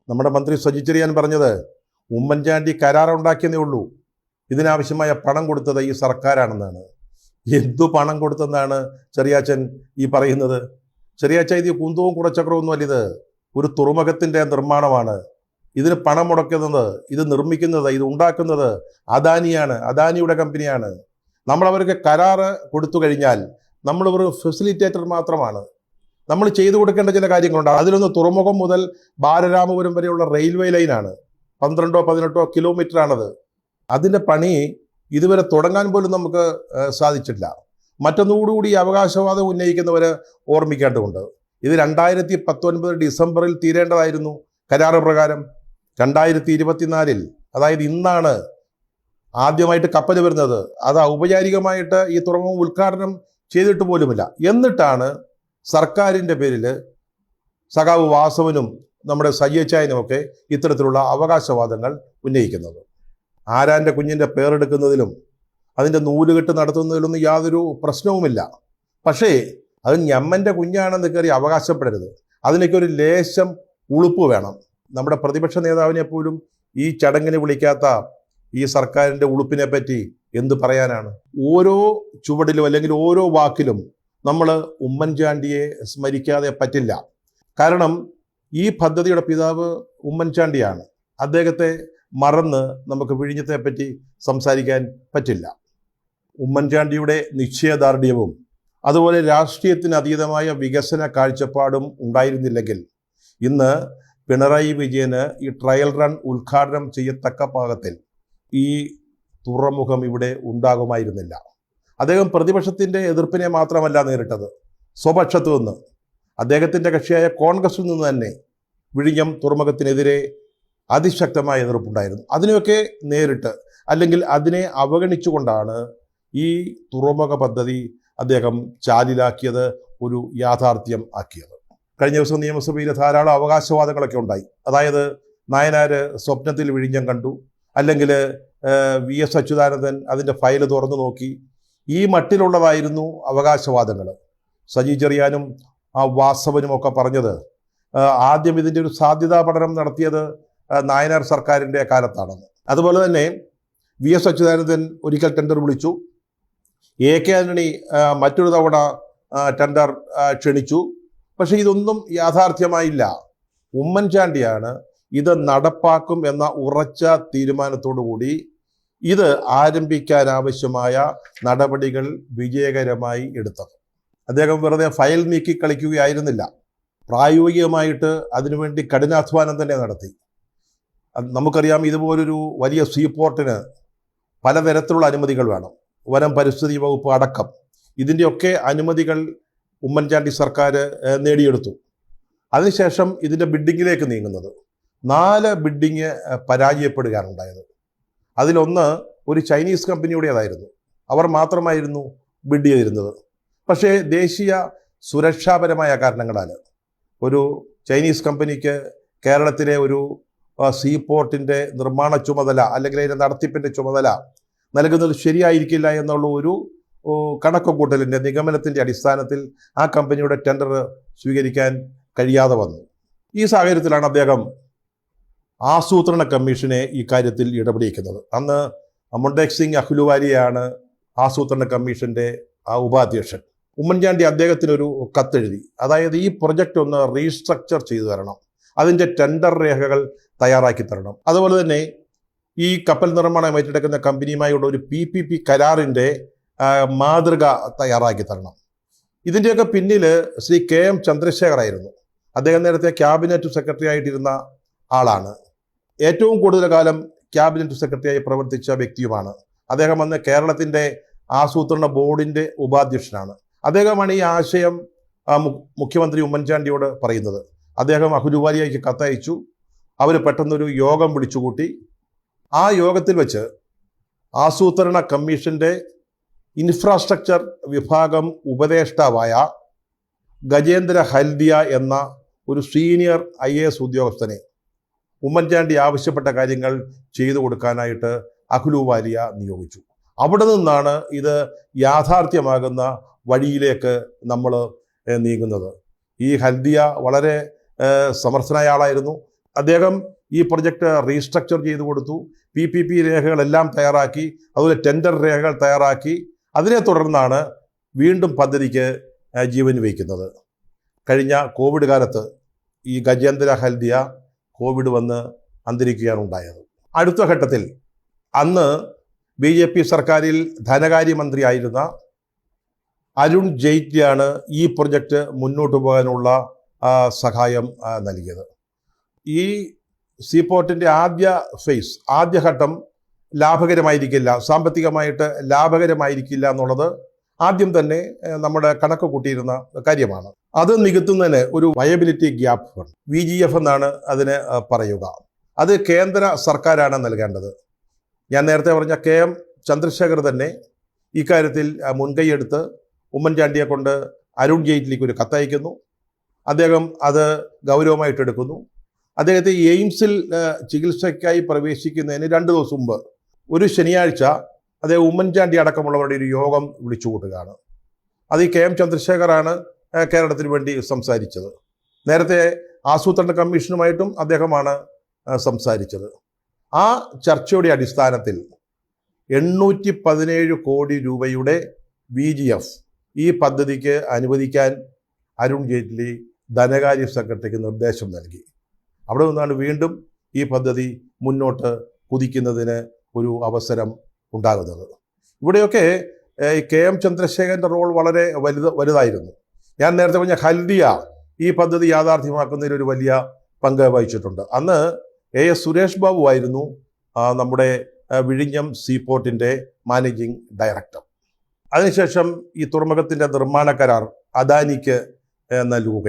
നമ്മുടെ മന്ത്രി സജി ചെറിയാൻ പറഞ്ഞത് ഉമ്മൻചാണ്ടി കരാറുണ്ടാക്കിയെന്നേ ഉള്ളൂ, ഇതിനാവശ്യമായ പണം കൊടുത്തത് ഈ സർക്കാരാണെന്നാണ്. എന്തു പണം കൊടുത്തെന്നാണ് ചെറിയാച്ചൻ ഈ പറയുന്നത്? ചെറിയാച്ച ഇത് കുന്തവും കുടച്ചക്രമൊന്നും അല്ല, ഇത് ഒരു തുറമുഖത്തിൻ്റെ നിർമ്മാണമാണ്. ഇതിന് പണം മുടക്കുന്നത്, ഇത് നിർമ്മിക്കുന്നത്, ഇത് ഉണ്ടാക്കുന്നത് അദാനിയാണ്, അദാനിയുടെ കമ്പനിയാണ്. നമ്മൾ അവർക്ക് കരാറ് കൊടുത്തു കഴിഞ്ഞാൽ നമ്മൾ ഒരു ഫെസിലിറ്റേറ്റർ മാത്രമാണ്. നമ്മൾ ചെയ്തു കൊടുക്കേണ്ട ചില കാര്യങ്ങളുണ്ട്. അതിലൊന്ന് തുറമുഖം മുതൽ ബാലരാമപുരം വരെയുള്ള റെയിൽവേ ലൈനാണ്. 12-18 കിലോമീറ്ററാണത്. അതിൻ്റെ പണി ഇതുവരെ തുടങ്ങാൻ പോലും നമുക്ക് സാധിച്ചിട്ടില്ല. മറ്റൊന്നുകൂടി അവകാശവാദം ഉന്നയിക്കുന്നവർ ഓർമ്മിക്കേണ്ടതുണ്ട്. ഇത് 2019 ഡിസംബറിൽ തീരേണ്ടതായിരുന്നു കരാറ് പ്രകാരം. 2024 അതായത് ഇന്നാണ് ആദ്യമായിട്ട് കപ്പൽ വരുന്നത്. അത് ഔപചാരികമായിട്ട് ഈ തുറമുഖം ഉദ്ഘാടനം ചെയ്തിട്ട് പോലുമില്ല. എന്നിട്ടാണ് സർക്കാരിൻ്റെ പേരിൽ സഖാവ് വാസവനും നമ്മുടെ സയ്യച്ചായനുമൊക്കെ ഇത്തരത്തിലുള്ള അവകാശവാദങ്ങൾ ഉന്നയിക്കുന്നത്. ആരാൻ്റെ കുഞ്ഞിൻ്റെ പേരെടുക്കുന്നതിലും അതിൻ്റെ നൂലുകെട്ട് നടത്തുന്നതിലൊന്നും യാതൊരു പ്രശ്നവുമില്ല. പക്ഷേ അത് ഞമ്മൻ്റെ കുഞ്ഞാണെന്ന് കയറി അവകാശപ്പെടരുത്. അതിനൊക്കെ ഒരു ലേശം ഉളുപ്പ് വേണം. നമ്മുടെ പ്രതിപക്ഷ നേതാവിനെ പോലും ഈ ചടങ്ങിന് വിളിക്കാത്ത ഈ സർക്കാരിൻ്റെ ഉളുപ്പിനെ പറ്റി എന്ത് പറയാനാണ്? ഓരോ ചുവടിലും അല്ലെങ്കിൽ ഓരോ വാക്കിലും നമ്മൾ ഉമ്മൻചാണ്ടിയെ സ്മരിക്കാതെ പറ്റില്ല. കാരണം ഈ പദ്ധതിയുടെ പിതാവ് ഉമ്മൻചാണ്ടിയാണ്. അദ്ദേഹത്തെ മറന്ന് നമുക്ക് വിഴിഞ്ഞത്തെ പറ്റി സംസാരിക്കാൻ പറ്റില്ല. ഉമ്മൻചാണ്ടിയുടെ നിശ്ചയദാർഢ്യവും അതുപോലെ രാഷ്ട്രീയത്തിന് അതീതമായ വികസന കാഴ്ചപ്പാടും ഉണ്ടായിരുന്നില്ലെങ്കിൽ ഇന്ന് പിണറായി വിജയന് ഈ ട്രയൽ റൺ ഉദ്ഘാടനം ചെയ്യത്തക്ക പാകത്തിൽ ഈ തുറമുഖം ഇവിടെ ഉണ്ടാകുമായിരുന്നില്ല. അദ്ദേഹം പ്രതിപക്ഷത്തിൻ്റെ എതിർപ്പിനെ മാത്രമല്ല നേരിട്ടത്, സ്വപക്ഷത്തു നിന്ന് അദ്ദേഹത്തിൻ്റെ കക്ഷിയായ കോൺഗ്രസിൽ നിന്ന് തന്നെ വിഴിഞ്ഞം തുറമുഖത്തിനെതിരെ അതിശക്തമായ എതിർപ്പുണ്ടായിരുന്നു. അതിനെയൊക്കെ നേരിട്ട് അല്ലെങ്കിൽ അതിനെ അവഗണിച്ചുകൊണ്ടാണ് ഈ തുറമുഖ പദ്ധതി അദ്ദേഹം ചാലിലാക്കിയത്, ഒരു യാഥാർത്ഥ്യം ആക്കിയത്. കഴിഞ്ഞ ദിവസം നിയമസഭയിൽ ധാരാളം അവകാശവാദങ്ങളൊക്കെ ഉണ്ടായി. അതായത് നായനാർ സ്വപ്നത്തിൽ വിഴിഞ്ഞം കണ്ടു, അല്ലെങ്കിൽ VS അച്യുതാനന്ദൻ അതിൻ്റെ ഫയൽ തുറന്നു നോക്കി. ഈ മട്ടിലുള്ളതായിരുന്നു അവകാശവാദങ്ങൾ. സജി ചെറിയാനും വാസവനും ഒക്കെ പറഞ്ഞത് ആദ്യം ഇതിൻ്റെ ഒരു സാധ്യതാ പഠനം നടത്തിയത് നായനാർ സർക്കാരിൻ്റെ കാലത്താണെന്ന്. അതുപോലെ തന്നെ VS അച്യുതാനന്ദൻ ഒരിക്കൽ ടെൻഡർ വിളിച്ചു, AK ആന്റണി മറ്റൊരു തവണ ടെൻഡർ ക്ഷണിച്ചു. പക്ഷേ ഇതൊന്നും യാഥാർത്ഥ്യമായില്ല. ഉമ്മൻചാണ്ടിയാണ് ഇത് നടപ്പാക്കും എന്ന ഉറച്ച തീരുമാനത്തോടു കൂടി ഇത് ആരംഭിക്കാനാവശ്യമായ നടപടികൾ വിജയകരമായി എടുത്തത്. അദ്ദേഹം വെറുതെ ഫയൽ നീക്കി കളിക്കുകയായിരുന്നില്ല, പ്രായോഗികമായിട്ട് അതിനുവേണ്ടി കഠിനാധ്വാനം തന്നെ നടത്തി. നമുക്കറിയാം, ഇതുപോലൊരു വലിയ സീപോർട്ടിന് പലതരത്തിലുള്ള അനുമതികൾ വേണം, വനം പരിസ്ഥിതി വകുപ്പ് അടക്കം. ഇതിൻ്റെയൊക്കെ അനുമതികൾ ഉമ്മൻചാണ്ടി സർക്കാർ നേടിയെടുത്തു. അതിനുശേഷം ഇതിൻ്റെ ബിഡിങ്ങിലേക്ക് നീങ്ങുന്നത് 4 ബിഡിങ് പരാജയപ്പെടുകയാണ് ഉണ്ടായത്. അതിലൊന്ന് ഒരു ചൈനീസ് കമ്പനിയുടേതായിരുന്നു. അവർ മാത്രമായിരുന്നു ബിഡ് ചെയ്തിരുന്നത്. പക്ഷേ ദേശീയ സുരക്ഷാപരമായ കാരണങ്ങളാൽ ഒരു ചൈനീസ് കമ്പനിക്ക് കേരളത്തിലെ ഒരു സീപോർട്ടിൻ്റെ നിർമ്മാണ ചുമതല അല്ലെങ്കിൽ അതിൻ്റെ നടത്തിപ്പിൻ്റെ ചുമതല നൽകുന്നത് ശരിയായിരിക്കില്ല എന്നുള്ള ഒരു കണക്കുകൂട്ടലിൻ്റെ നിഗമനത്തിൻ്റെ അടിസ്ഥാനത്തിൽ ആ കമ്പനിയുടെ ടെൻഡർ സ്വീകരിക്കാൻ കഴിയാതെ വന്നു. ഈ സാഹചര്യത്തിലാണ് അദ്ദേഹം ആസൂത്രണ കമ്മീഷനെ ഈ കാര്യത്തിൽ ഇടപെടിക്കുന്നത്. അന്ന് മുണ്ടേക് സിംഗ് അഹ്ലുവാലിയാണ് ആസൂത്രണ കമ്മീഷൻ്റെ ഉപാധ്യക്ഷൻ. ഉമ്മൻചാണ്ടി അദ്ദേഹത്തിനൊരു കത്തെഴുതി, അതായത് ഈ പ്രൊജക്റ്റ് ഒന്ന് റീസ്ട്രക്ചർ ചെയ്തു തരണം, അതിൻ്റെ ടെൻഡർ രേഖകൾ തയ്യാറാക്കി തരണം, അതുപോലെ തന്നെ ഈ കപ്പൽ നിർമ്മാണം ഏറ്റെടുക്കുന്ന കമ്പനിയുമായുള്ള ഒരു PPP കരാറിൻ്റെ മാതൃക തയ്യാറാക്കി തരണം. ഇതിൻ്റെയൊക്കെ പിന്നിൽ ശ്രീ KM ചന്ദ്രശേഖർ ആയിരുന്നു. അദ്ദേഹം നേരത്തെ ക്യാബിനറ്റ് സെക്രട്ടറി ആയിട്ടിരുന്ന ആളാണ്. ഏറ്റവും കൂടുതൽ കാലം ക്യാബിനറ്റ് സെക്രട്ടറിയായി പ്രവർത്തിച്ച വ്യക്തിയുമാണ് അദ്ദേഹം. അന്ന് കേരളത്തിൻ്റെ ആസൂത്രണ ബോർഡിൻ്റെ ഉപാധ്യക്ഷനാണ്. അദ്ദേഹമാണ് ഈ ആശയം മുഖ്യമന്ത്രി ഉമ്മൻചാണ്ടിയോട് പറയുന്നത്. അദ്ദേഹം അഹ്ലുവാലിയയ്ക്ക് കത്തയച്ചു. അവർ പെട്ടെന്നൊരു യോഗം വിളിച്ചുകൂട്ടി. ആ യോഗത്തിൽ വെച്ച് ആസൂത്രണ കമ്മീഷൻ്റെ ഇൻഫ്രാസ്ട്രക്ചർ വിഭാഗം ഉപദേഷ്ടാവായ ഗജേന്ദ്ര ഹൽദിയ എന്ന ഒരു സീനിയർ IAS ഉദ്യോഗസ്ഥനെ ഉമ്മൻചാണ്ടി ആവശ്യപ്പെട്ട കാര്യങ്ങൾ ചെയ്തു കൊടുക്കാനായിട്ട് അഹ്ലുവാലിയ നിയോഗിച്ചു. അവിടെ നിന്നാണ് ഇത് യാഥാർത്ഥ്യമാകുന്ന വഴിയിലേക്ക് നമ്മൾ നീങ്ങുന്നത്. ഈ ഹൽദിയ വളരെ സമർത്ഥനായ ആളായിരുന്നു. അദ്ദേഹം ഈ പ്രൊജക്റ്റ് റീസ്ട്രക്ചർ ചെയ്തു കൊടുത്തു. PPP രേഖകളെല്ലാം തയ്യാറാക്കി, അതുപോലെ ടെൻഡർ രേഖകൾ തയ്യാറാക്കി. അതിനെ തുടർന്നാണ് വീണ്ടും പദ്ധതിക്ക് ജീവൻ വയ്ക്കുന്നത്. കഴിഞ്ഞ കോവിഡ് കാലത്ത് ഈ ഗജേന്ദ്ര ഹൽദിയ കോവിഡ് വന്ന് അന്തരിക്കുകയാണ് ഉണ്ടായത്. അടുത്ത ഘട്ടത്തിൽ അന്ന് BJP സർക്കാരിൽ ധനകാര്യമന്ത്രിയായിരുന്ന അരുൺ ജെയ്റ്റ്ലിയാണ് ഈ പ്രൊജക്റ്റ് മുന്നോട്ട് പോകാനുള്ള സഹായം നൽകിയത്. ഈ സീപോർട്ടിൻ്റെ ആദ്യഘട്ടം ലാഭകരമായിരിക്കില്ല, സാമ്പത്തികമായിട്ട് ലാഭകരമായിരിക്കില്ല എന്നുള്ളത് ആദ്യം തന്നെ നമ്മുടെ കണക്ക് കൂട്ടിയിരുന്ന കാര്യമാണ്. അത് നികത്തുന്നതിന് ഒരു വയബിലിറ്റി ഗ്യാപ്പ് ഫണ്ട്, VGF എന്നാണ് അതിന് പറയുക. അത് കേന്ദ്ര സർക്കാരാണ് നൽകേണ്ടത്. ഞാൻ നേരത്തെ പറഞ്ഞ KM ചന്ദ്രശേഖർ തന്നെ ഇക്കാര്യത്തിൽ മുൻകൈയെടുത്ത് ഉമ്മൻചാണ്ടിയെ കൊണ്ട് അരുൺ ജെയ്റ്റ്ലിക്ക് ഒരു കത്തയക്കുന്നു. അദ്ദേഹം അത് ഗൗരവമായിട്ടെടുക്കുന്നു. അദ്ദേഹത്തെ എയിംസിൽ ചികിത്സയ്ക്കായി പ്രവേശിക്കുന്നതിന് 2 ദിവസം മുമ്പ് ഒരു ശനിയാഴ്ച അദ്ദേഹം ഉമ്മൻചാണ്ടി അടക്കമുള്ളവരുടെ ഒരു യോഗം വിളിച്ചു കൂട്ടുകയാണ്. അത് ഈ KM ചന്ദ്രശേഖറാണ് കേരളത്തിന് വേണ്ടി സംസാരിച്ചത്. നേരത്തെ ആസൂത്രണ കമ്മീഷനുമായിട്ടും അദ്ദേഹമാണ് സംസാരിച്ചത്. ആ ചർച്ചയുടെ അടിസ്ഥാനത്തിൽ 817 കോടി രൂപയുടെ VGF ഈ പദ്ധതിക്ക് അനുവദിക്കാൻ അരുൺ ജെയ്റ്റ്ലി ധനകാര്യ സെക്രട്ടറിക്ക് നിർദ്ദേശം നൽകി. അവിടെ നിന്നാണ് വീണ്ടും ഈ പദ്ധതി മുന്നോട്ട് കുതിക്കുന്നതിന് ഒരു അവസരം ഉണ്ടാകുന്നത്. ഇവിടെയൊക്കെ KM ചന്ദ്രശേഖരൻ്റെ റോൾ വളരെ വലുതായിരുന്നു. ഞാൻ നേരത്തെ പറഞ്ഞ ഹൽദിയ ഈ പദ്ധതി യാഥാർത്ഥ്യമാക്കുന്നതിൽ ഒരു വലിയ പങ്ക് വഹിച്ചിട്ടുണ്ട്. അന്ന് AS സുരേഷ് ബാബു ആയിരുന്നു നമ്മുടെ വിഴിഞ്ഞം സീപോർട്ടിൻ്റെ മാനേജിംഗ് ഡയറക്ടർ. അതിനുശേഷം ഈ തുറമുഖത്തിൻ്റെ നിർമ്മാണ കരാർ അദാനിക്ക് നൽകുകയും